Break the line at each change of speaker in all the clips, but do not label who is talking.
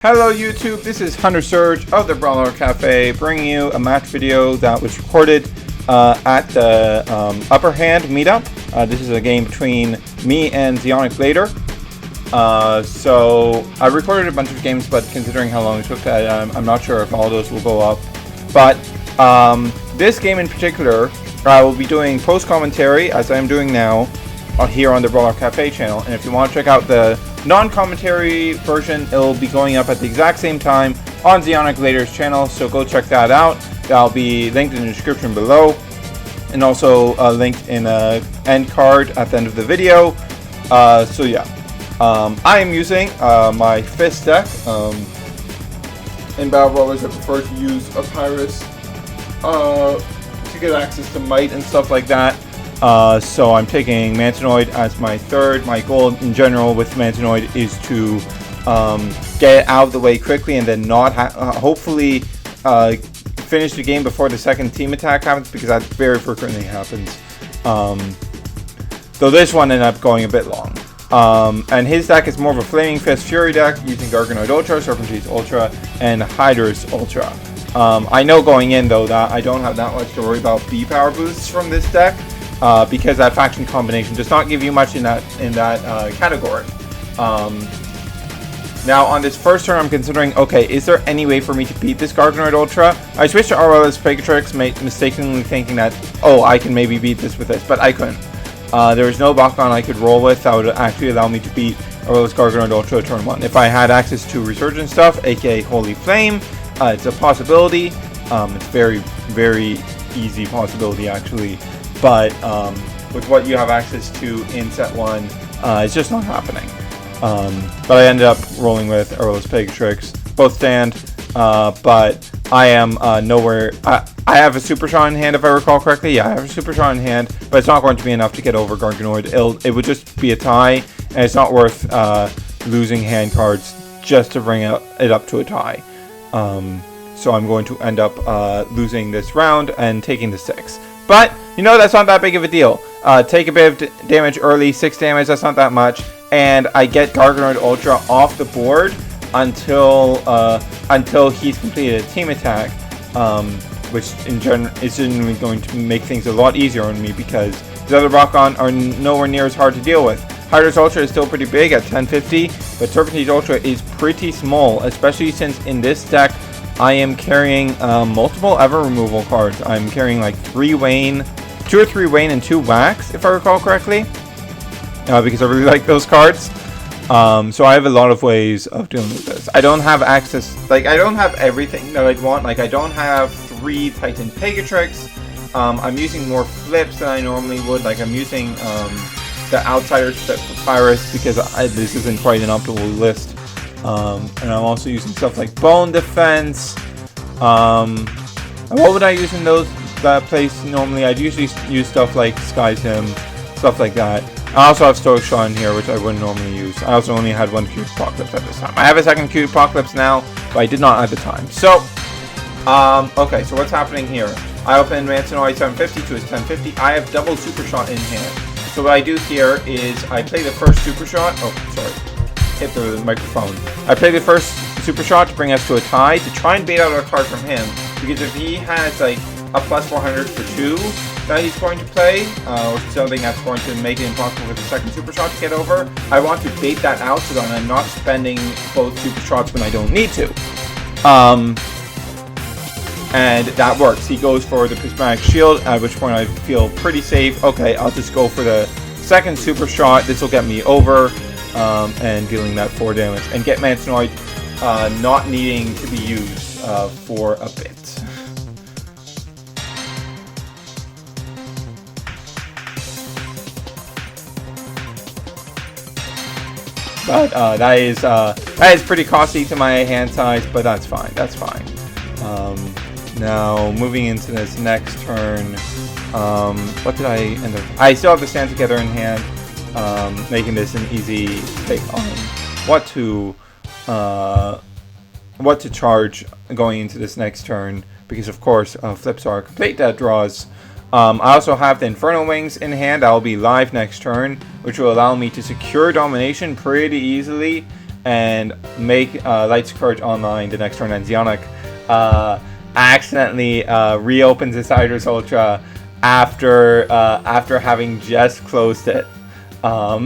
Hello YouTube, this is HunterSerge of the Brawler Cafe, bringing you a match video that was recorded at the Upper Hand meetup. This is a game between me and Zeonic later. So I recorded a bunch of games, but considering how long it took, I'm not sure if all those will go up. But this game in particular, I will be doing post-commentary, as I am doing now, here on the Brawler Cafe channel. And if you want to check out the non-commentary version, it'll be going up at the exact same time on Zeonic later's channel, so go check that out. That'll be linked in the description below, and also linked in an end card at the end of the video. So yeah, I am using my Fist deck. In Battle Brawlers, I prefer to use a Pyrus to get access to Might and stuff like that. So I'm taking Mantinoid as my third. My goal in general with Mantinoid is to get it out of the way quickly and then not hopefully finish the game before the second team attack happens, because that very frequently happens. Though this one ended up going a bit long. And his deck is more of a Flaming Fist Fury deck using Garganoid Ultra, Serpentine Ultra, and Hydras Ultra. I know going in though that I don't have that much to worry about B power boosts from this deck. Because that faction combination does not give you much in that category. Now on this first turn, I'm considering, okay, is there any way for me to beat this Garganoid Ultra? I switched to RLS Pegatrix, mistakenly thinking that, oh, I can maybe beat this with this, but I couldn't. There was no Bakugan I could roll with that would actually allow me to beat RLS Garganoid Ultra turn 1. If I had access to Resurgent stuff, aka Holy Flame, it's a possibility. It's very, very easy possibility actually. But with what you have access to in set 1, it's just not happening. But I ended up rolling with RLS Pegatrix. Both stand, but I am nowhere. I have a Super Shot in hand, if I recall correctly. Yeah, I have a Super Shot in hand, but it's not going to be enough to get over Garganoid. It would just be a tie, and it's not worth losing hand cards just to bring it up to a tie. So I'm going to end up losing this round and taking the 6. But, you know, that's not that big of a deal. Take a bit of damage early, 6 damage, that's not that much. And I get Garganoid Ultra off the board until he's completed a team attack. Which in general is generally going to make things a lot easier on me, because the other Bakugan are nowhere near as hard to deal with. Hydras Ultra is still pretty big at 1050, but Serpentine Ultra is pretty small, especially since in this deck I am carrying multiple Ever removal cards. I'm carrying like 2 or 3 Wayne and 2 Wax, if I recall correctly, because I really like those cards. So I have a lot of ways of dealing with this. I don't have access, like I don't have everything that I'd want. Like I don't have 3 Titan Pegatrix. I'm using more flips than I normally would. Like I'm using the Outsider set for Pyrus, because this isn't quite an optimal list. And I'm also using stuff like Bone Defense. What would I use in that place normally? I'd usually use stuff like Sky's Hymn, stuff like that. I also have Stoic Shot in here, which I wouldn't normally use. I also only had 1 Cute Apocalypse at this time. I have a second Cute Apocalypse now, but I did not at the time. So, okay, so what's happening here? I open Mantinoid 750 to his 1050. I have double Super Shot in hand. So what I do here is I play the first Super Shot. Oh, sorry. Hit the microphone. I play the first Super Shot to bring us to a tie, to try and bait out a card from him, because if he has like a plus 400 for 2 that he's going to play, or something that's going to make it impossible for the second Super Shot to get over, I want to bait that out so that I'm not spending both Super Shots when I don't need to. And that works. He goes for the Prismatic Shield, at which point I feel pretty safe. Okay, I'll just go for the second Super Shot. This will get me over. And dealing that 4 damage, and get Mantinoid not needing to be used for a bit. But that is pretty costly to my hand size, but that's fine. That's fine. Now moving into this next turn, what did I end up? I still have the Stand Together in hand. Making this an easy take on what to charge going into this next turn, because of course flips are complete dead draws. I also have the Inferno Wings in hand. I'll be live next turn, which will allow me to secure domination pretty easily and make Lights Courage online the next turn, and Zeonic accidentally reopens his Hydros Ultra after having just closed it. I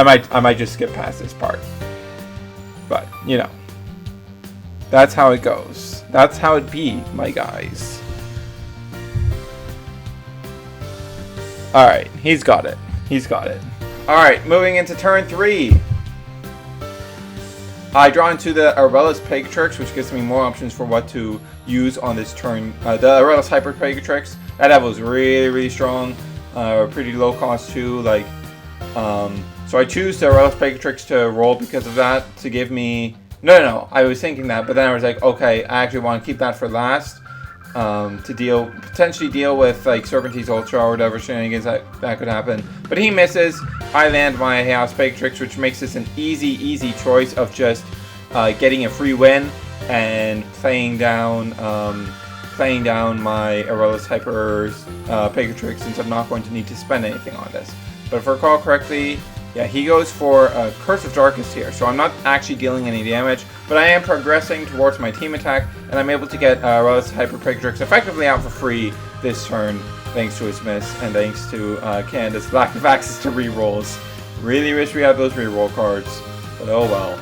might just skip past this part, but you know, that's how it goes. That's how it be, my guys. All right, he's got it. He's got it. All right, moving into turn 3. I draw into the Aurelius Pegatrix, which gives me more options for what to use on this turn. The Aurelius Hyper Pegatrix, that level is really, really strong. Pretty low cost too. Like, so I choose the Aurelius Pegatrix to roll because of that, to give me... No, I was thinking that, but then I was like, okay, I actually want to keep that for last. To potentially deal with like Serpentine Ultra or whatever shenanigans that could happen. But he misses. I land my Chaos Pegatrix, which makes this an easy choice of just getting a free win and playing down my Aurelius Hyper Pegatrix, since I'm not going to need to spend anything on this. But if I recall correctly, yeah, he goes for a Curse of Darkness here, so I'm not actually dealing any damage, but I am progressing towards my team attack, and I'm able to get Aurelius Hyper Pegatrix effectively out for free this turn, thanks to his miss, and thanks to Canada's lack of access to rerolls. Really wish we had those reroll cards, but oh well.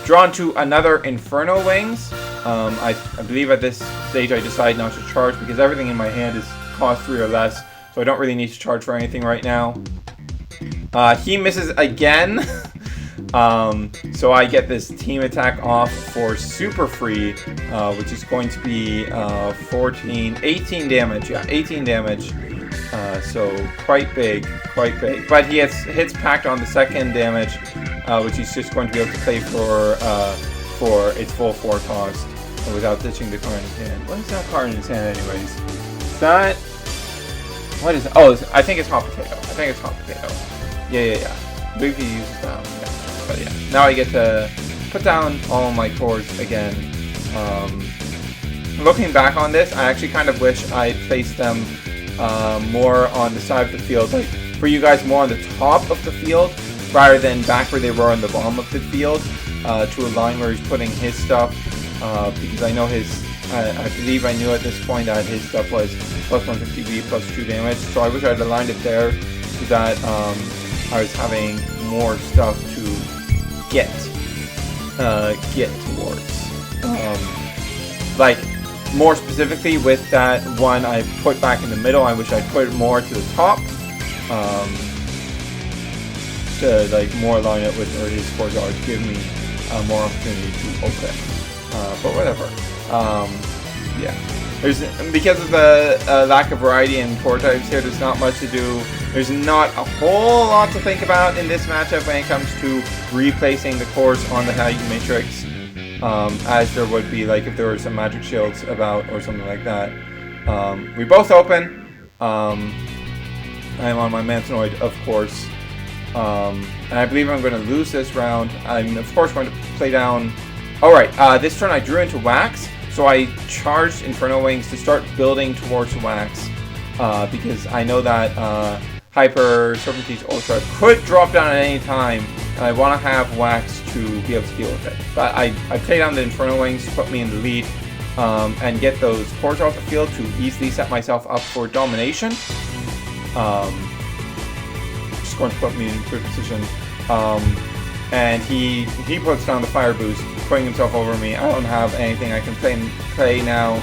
Drawn to another Inferno Wings. I believe at this stage I decide not to charge because everything in my hand is cost 3 or less, so I don't really need to charge for anything right now. He misses again, so I get this team attack off for super free, which is going to be 18 damage. Yeah, 18 damage. So quite big. But he hits packed on the second damage, which he's just going to be able to play for its full 4 cost without ditching the card in his hand. What is that card in his hand, anyways? Is that... What is it? Oh, I think it's Hot Potato. Yeah. I believe he uses that one. Yeah. But yeah, now I get to put down all my cores again. Looking back on this, I actually kind of wish I placed them more on the side of the field, like for you guys more on the top of the field rather than back where they were on the bottom of the field, to a line where he's putting his stuff, because I know I believe I knew at this point that his stuff was plus 150 V plus 2 damage, so I wish I had aligned it there so that I was having more stuff to get towards. Like, more specifically with that one I put back in the middle, I wish I'd put it more to the top, to like more align it with where his cores are, to give me more opportunity to open. But whatever. Yeah. Because of the lack of variety in core types here, there's not much to do. There's not a whole lot to think about in this matchup when it comes to replacing the cores on the Hallyu Matrix, as there would be like if there were some magic shields about or something like that. We both open. I'm on my Mantanoid, of course. And I believe I'm going to lose this round. I'm of course going to play down... Alright, this turn I drew into Wax. So I charged Inferno Wings to start building towards Wax, because I know that Hyper Serpentine Ultra could drop down at any time, and I want to have Wax to be able to deal with it. But I play down the Inferno Wings to put me in the lead, and get those cores off the field to easily set myself up for domination. Just going to put me in good position. And he puts down the Fire Boost, putting himself over me. I don't have anything I can play now.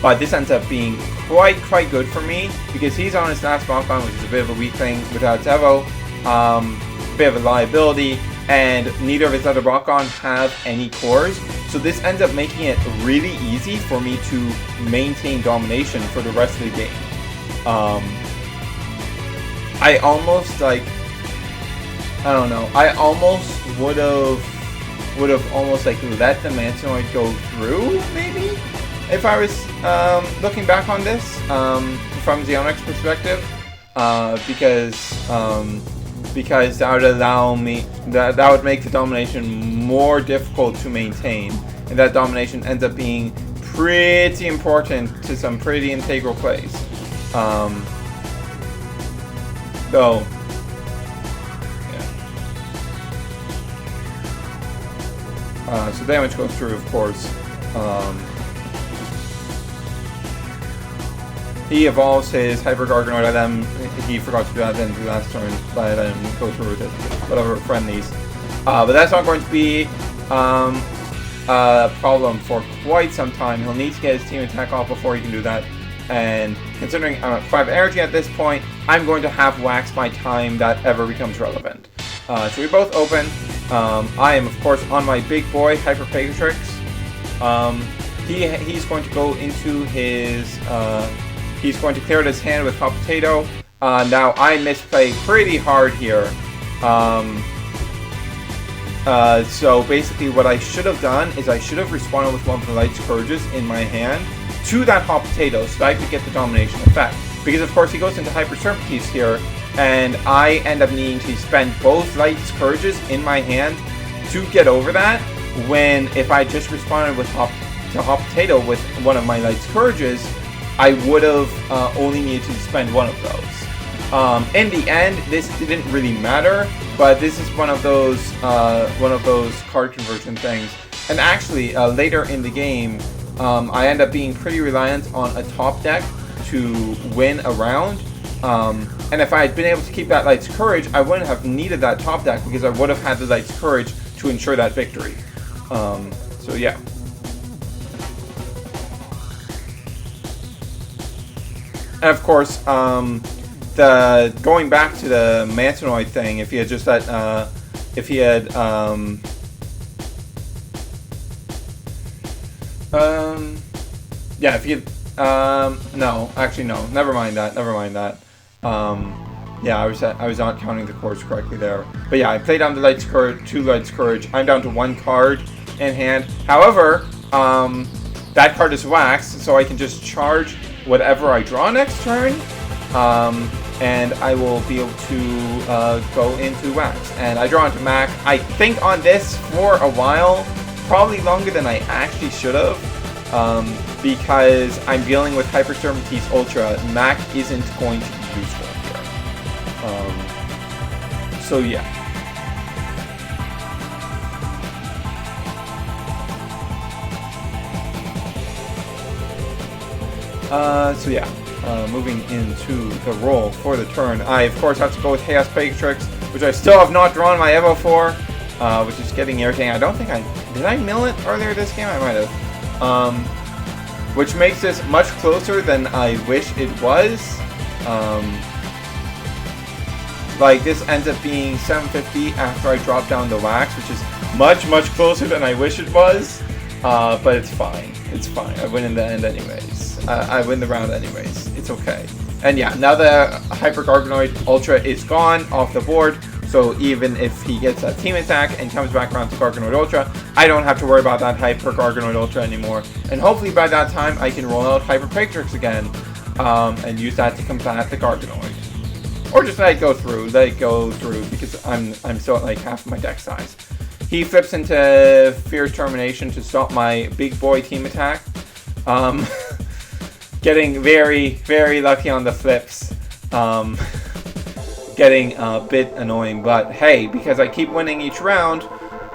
But this ends up being quite good for me, because he's on his last Bakugan, which is a bit of a weak thing without Zevo. A bit of a liability, and neither of his other Bakugan have any cores. So this ends up making it really easy for me to maintain domination for the rest of the game. I almost like... I don't know. I almost would have almost like let the Mantanoid go through, maybe, if I was looking back on this from Zeonic's perspective, because that would allow me that would make the domination more difficult to maintain, and that domination ends up being pretty important to some pretty integral plays. Though. So damage goes through, of course. He evolves his Hyper Garganoid item. He forgot to do that in the last turn, but I didn't go through with it. Whatever, friendlies. But that's not going to be a problem for quite some time. He'll need to get his team attack off before he can do that. And considering I'm at 5 energy at this point, I'm going to have Wax by time that ever becomes relevant. So we both open. I am, of course, on my big boy, Hyper Pegatrix. He's going to go into his... he's going to clear out his hand with Hot Potato. Now, I misplay pretty hard here. So basically what I should have done is I should have responded with one of the Light Scourges in my hand to that Hot Potato so that I could get the domination effect. Because of course he goes into Hyper Serpentine here, and I end up needing to spend both Light Scourges in my hand to get over that, when if I just responded with Hot Potato with one of my Light Scourges, I would have only needed to spend one of those. In the end, this didn't really matter, but this is one of those card conversion things. And actually, later in the game, I end up being pretty reliant on a top deck to win a round. And if I had been able to keep that Light's Courage, I wouldn't have needed that top deck because I would have had the Light's Courage to ensure that victory. So yeah. And of course, going back to the Mantanoid thing, if he had just that, yeah, if you, no, actually no, never mind that. Yeah, I was not counting the cards correctly there. But yeah, I played down the Light's Courage, 2 Light's Courage. I'm down to 1 card in hand. However, that card is waxed, so I can just charge whatever I draw next turn, and I will be able to go into wax. And I draw into Mac, I think on this for a while, probably longer than I actually should have, because I'm dealing with Hyper Serpentine's Ultra. Mac isn't going to be useful here. So yeah. Moving into the roll for the turn, I of course have to go with Chaos Pegatrix, which I still have not drawn my Evo for, which is getting irritating. I don't think did I mill it earlier this game? I might have. Which makes this much closer than I wish it was. Like this ends up being 750 after I drop down the wax, which is much closer than I wish it was. But it's fine. It's fine. I win in the end anyways. I win the round anyways. It's okay. And yeah, now the Hyper Garganoid Ultra is gone off the board, so even if he gets a team attack and comes back around to Garganoid Ultra, I don't have to worry about that Hyper Garganoid Ultra anymore. And hopefully by that time I can roll out Hyper Pegatrix again, and use that to combat the Garganoid. Or just let it go through, because I'm still at like half my deck size. He flips into Fierce Termination to stop my big boy team attack. Getting very lucky on the flips. Getting a bit annoying, but hey, because I keep winning each round,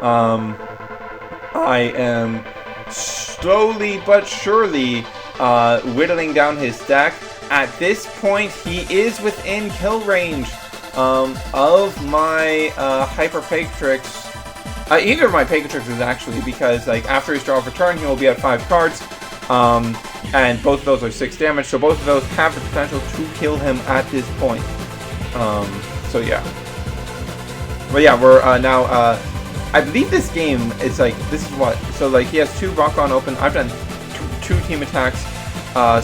I am slowly but surely whittling down his deck. At this point, he is within kill range of my Hyper Pegatrix. Either of my Pegatrixes actually, because like after his draw of a turn, he will be at 5 cards, and both of those are 6 damage. So both of those have the potential to kill him at this point. So yeah. But yeah, we're now. I believe this game is like this is what. So like he has 2 Bakugan open. I've done 2 team attacks.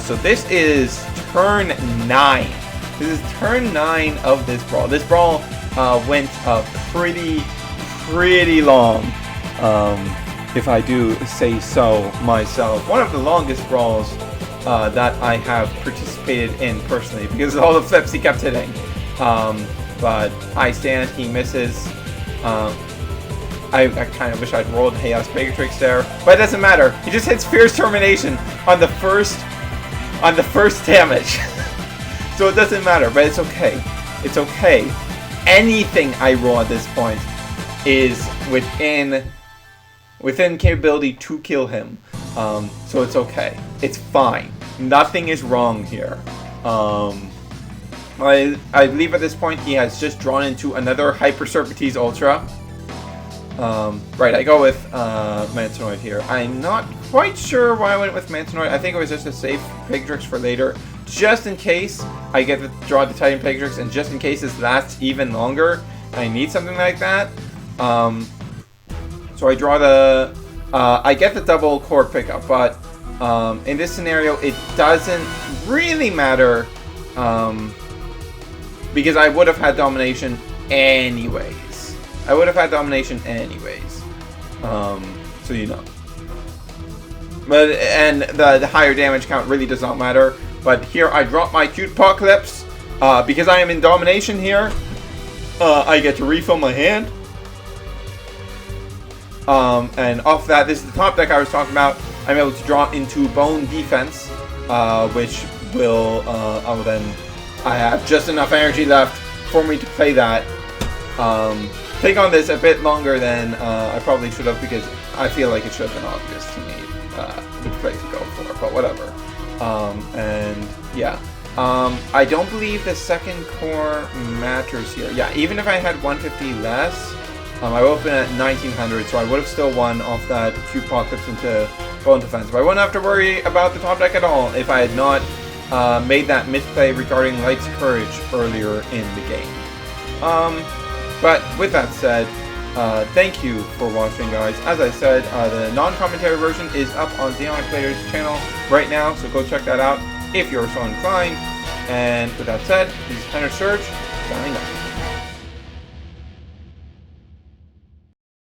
So this is turn 9. This is turn 9 of this brawl. This brawl went pretty long, if I do say so myself. One of the longest brawls that I have participated in personally, because of all the flips he kept hitting. But I stand, he misses. I kind of wish I'd rolled Chaos Pegatrix there, but it doesn't matter. He just hits Fierce Termination on the first damage. So it doesn't matter, but it's okay. It's okay. Anything I roll at this point is within within capability to kill him. So it's okay. It's fine. Nothing is wrong here. I believe at this point he has just drawn into another Hyper Serpentese Ultra. Right, I go with Mantinoid here. I'm not quite sure why I went with Mantinoid. I think it was just a safe Pigtrix for later, just in case I get to draw the Titan Pigtrix, and just in case this lasts even longer. I need something like that. So I draw the... I get the double core pickup, but in this scenario it doesn't really matter, because I would have had domination anyways. So you know. But and the higher damage count really does not matter. But here I drop my cute Apocalypse because I am in domination here. I get to refill my hand. And off that, this is the top deck I was talking about. I'm able to draw into Bone Defense, which will I have just enough energy left for me to play that. Take on this a bit longer than I probably should have, because I feel like it should have been obvious to me which play to go for, but whatever. And yeah, I don't believe the second core matters here. Yeah, even if I had 150 less, I would have been at 1900, so I would have still won off that cute Apocalypse into Bone Defense. But I wouldn't have to worry about the top deck at all if I had not made that misplay regarding Light's Courage earlier in the game. But with that said, thank you for watching, guys. As I said, the non-commentary version is up on Zeonic Player's channel right now, so go check that out if you're so inclined. And with that said, this is HunterSerge, signing off.